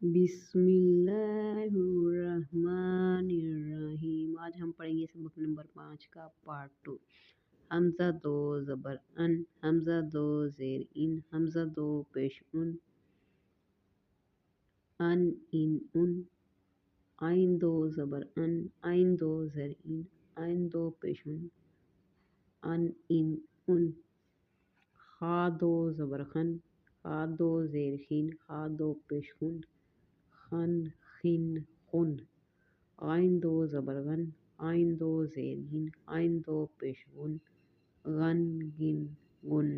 بسم اللہ الرحمن الرحیم۔ آج ہم پڑھیں گے سبق نمبر 5 کا پارٹ 2۔ حمزہ دو زبر ان، حمزہ دو زیر ان، حمزہ دو پیش ان ان، آئین دو زبر ان، آئین دو زیر ان، آئین دو پیش ان، خا دو زبر خن، خا دو زیر خین، خا دو پیش خن خن، غین دو زبر غن، غین دو زیر غین، غین دو پیش غن غن،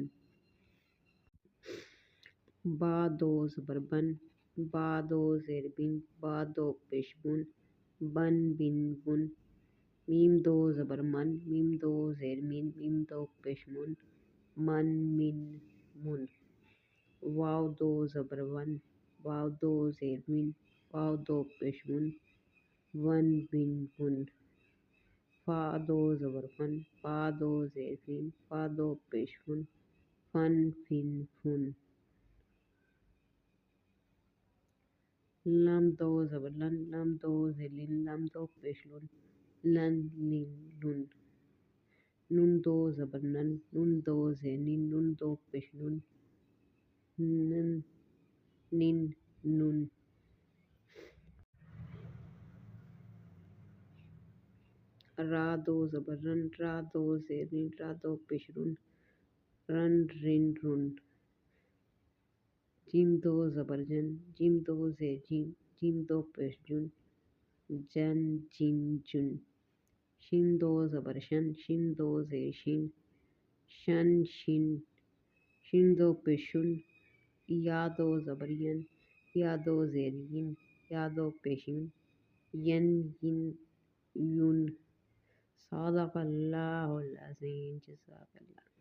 با دو زبر بن، با دو زیر بن، با دو پیش بن بن، میم دو زبر من، میم دو زیر مین، میم دو پیش من من، واو دو زبر ون، واو دو زیر ون، واو دو پیش ون ون، فا دو زبر فن، فا دو زیر فین، فا دو پیش فن فن، لام دو زبر لن، لام دو زیر لن، لام دو پیش لن نون دو زبر نن، نون دو زیر نین، نون دو پیش نون، را دو زبر رن، را دو زیر رن، را دو پیش رن رن، جیم دو زبر جن، جیم دو زیر جیم، جیم دو پیش جن جن، شین دو زبر شن، شین دو زیر شین، شن شین دو پیش یا دو زبر ین، یا دو زیر ین، یا دو پیش ین یون۔ صدق اللہ العظیم۔ جزاک اللہ۔